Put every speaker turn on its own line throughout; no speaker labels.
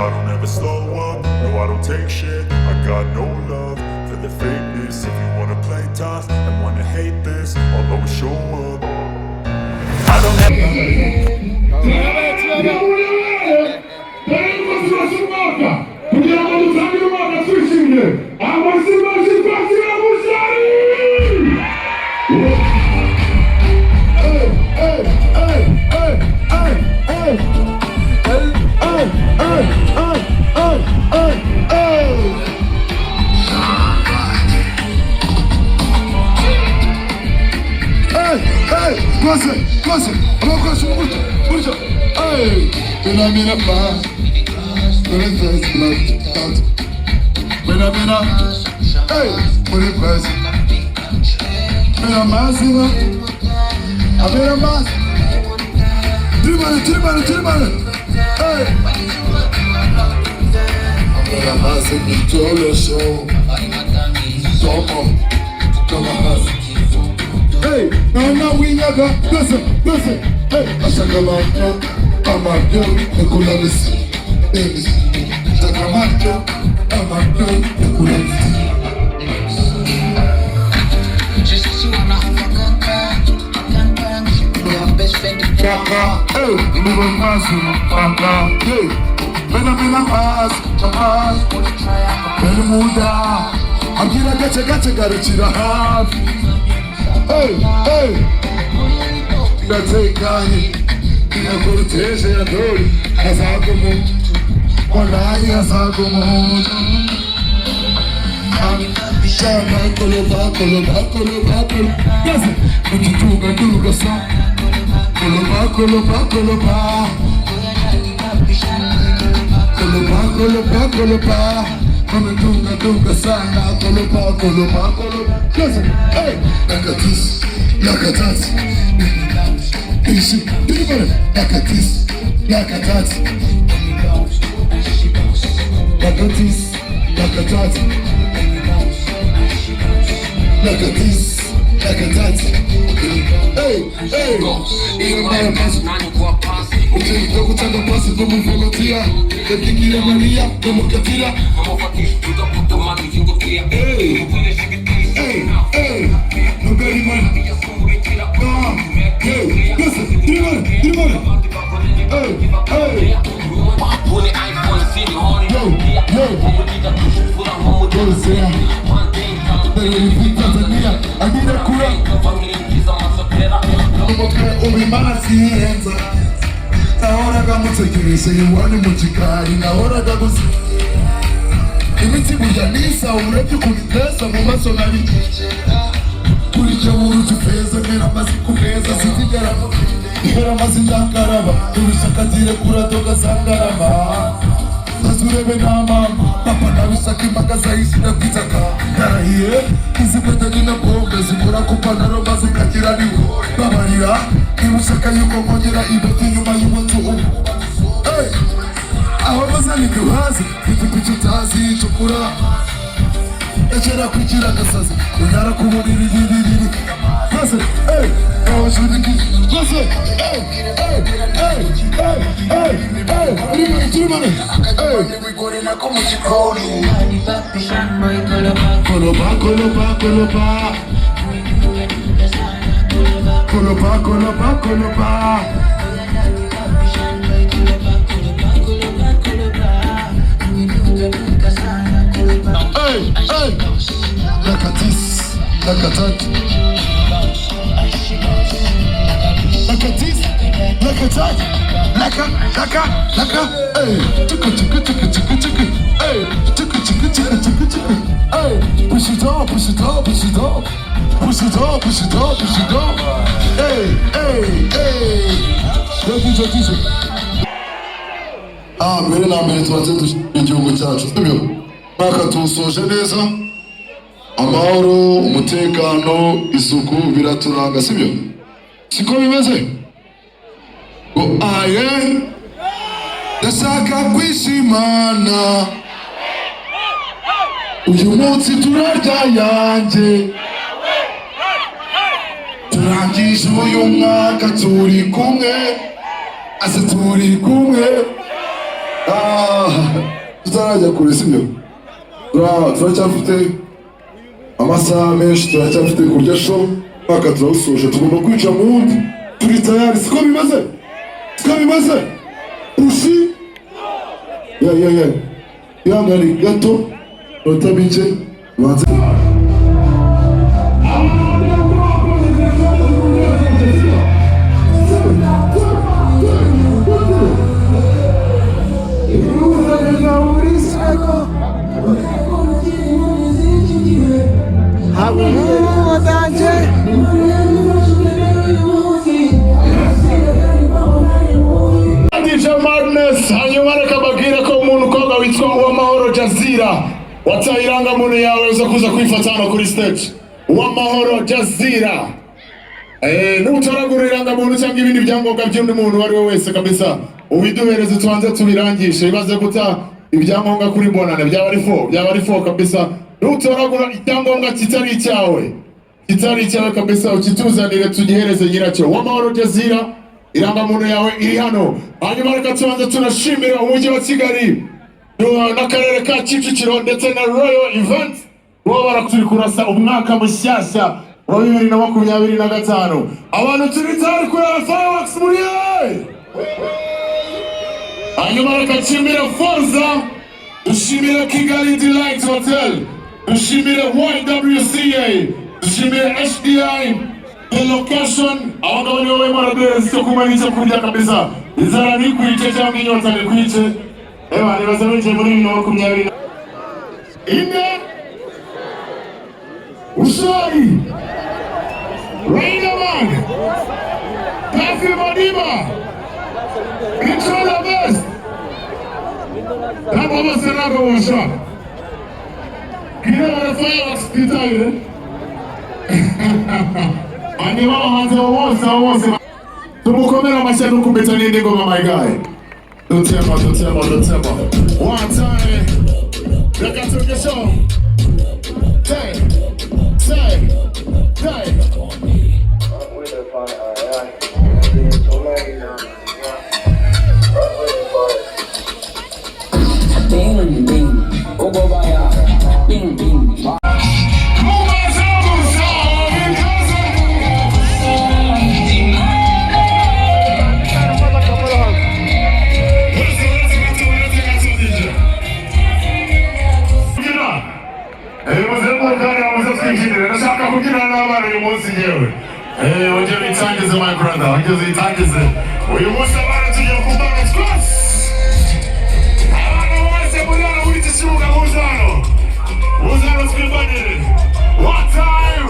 I don't ever slow up, no I don't take shit. I got no love for the fakeness. If you wanna play tough and wanna hate this, I'll always show up. I don't
Listen, I'm not going to push it. Hey, when I'm in a bar, when it first blood out. When I'm in a, hey, when it first. When I'm massive, I've been a mass. Three-money. Hey. When I'm massive, it's all a show. Come on. Hey, now we never listen. Hey, I shall come out now. I'm out there, the coolest. Baby, I come out there. I'm out there, the coolest.
Just you wanna fuck up, I can't best friend.
kaka, hey, move fast, kaka, hey, mena pass, pass, mena muda, abwira gace garukira hafi, hey, ndatekanye, inakuruteje ya dori, azagumu, wallahi azagumu. Shama koloba, yes, ukitunga sa, koloba, tunga sana, koloba, yes, hey, lakatas, ishi, lakatis, like a this, like a that. Hey, even my pass. Okay, don't tell the boss to move volunteer. The Kiki Maria, the Mukatira. Hey, nobody man. Hey, listen, do it. Hey. Ubimanasiyenza nahoraga mutegereje iwani mu gikari nahoraga gusa imiti burya nisa urebye ukuntu itesa mu maso nari kuri cyo muruzi feza mera amazi ku meza zitigera ihera amazi yakaraba urusakatire kuradoga zangarama Azurebe na mama, papa na wisaki magaza isi na kwitaka Yarahiye, izipete nina bombe zikora kupanaro mazi kakira niwo Babarira, imusaka yuko mongera ibeti nyuma y'umutu Hey, aho maza ni duhazi, ikipichu tazi chukura Echera kuchira kasazi, unara kumuriri Listen, hey, I shouldn't kiss. Listen, hey, everybody, Koloba. Hey, like a this, like a that. Like a this, like a that, like a, hey, chicka, hey, chicka, hey, push it up, hey, mbere na mbere tubanze dushimire igihugu cyacu, sibyo? Mwaka tusoje neza, amahoro, umutekano, isuku biraturanga, sibyo? Siko bimeze? Ngo aye ndashaka kwishimana uyu munsi turarya yanjye turangije uyu mwaka turi kumwe tutarajya kure sibyo? Turacyafite amasaha menshi, turacyafite kurya show mwaka turawusoje, tugomba kwica mu wundi, turi tayari. Siko bimeze? Ushi ihangane gato nota mike banze hanyuma reka mbabwire ko umuntu koga witwa Uwamahoro Jazira wataye irangamuntu yawe uza kuza kwifata hano kuri stage. Uwamahoro Jazira nutaragura irangamuntu cyangwa ibindi byangombwa by'undi muntu wari we wese kabisa ubiduhereze tubanze tubirangishe, ibaze guta ibyangombwa kuri bonane byaba ari fo kabisa. Nutaragura icyangombwa kitari icyawe kabisa ukituzanire tugihereze nyiracyo. Uwamahoro Jazira irangamuntu yawe iri hano. Hanyuma reka tubanze tunashimira umujyi wa Kigali n'akarere ka Kicukiro ndetse na Royal Events bo baraturi kurasa umwaka mushyashya wa 2025. Abantu turi tari kureba fireworks muri Hey! Hanyuma reka nshimire Forza, dushimire Kigali Delight Hotel, dushimire YWCA, dushimire HDI, the location, abagabo nibo barimo baradureza icyo kunywa n'icyo kurya kabisa. Inzara ntikwice cyangwa inyota ntikwice. Nibaza binjiye muri 2020. Ine Ushari Rainaman Kafi Madiba Controller Best Nabo bose nabo bosha Kira fireworks detail Anima hanze wose tumukomera amashyi kumbeta n'indi ngoma my guy Dutema one time Reka tuge show Say
Bing, bing, go by, bing, bing.
My brother, uyu munsi abana tugiye kumbana twese abana bose muri hano muri iki kibuga muze hano twimbanire one time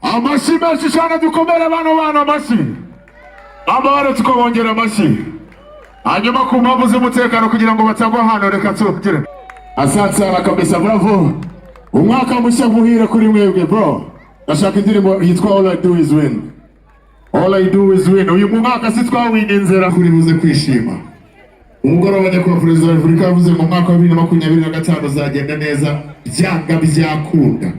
Amashyi cyane dukomere bano amashyi abare tukabongera amashyi hanyuma ku mpamvu z'umutekano kugira ngo batagwa hano reka tugire asante sana kabisa bravo umwaka mushya muhire kuri mwebwe bro ndashaka indirimbo yitwa All I Do Is Win All I Do Is Win uyu mwaka si twawinga inzira kuri buze kwishima umugoroba nyakubahwa perezida wa repubulika yavuze mu mwaka wa 2025 uzagenda neza byanga byakunda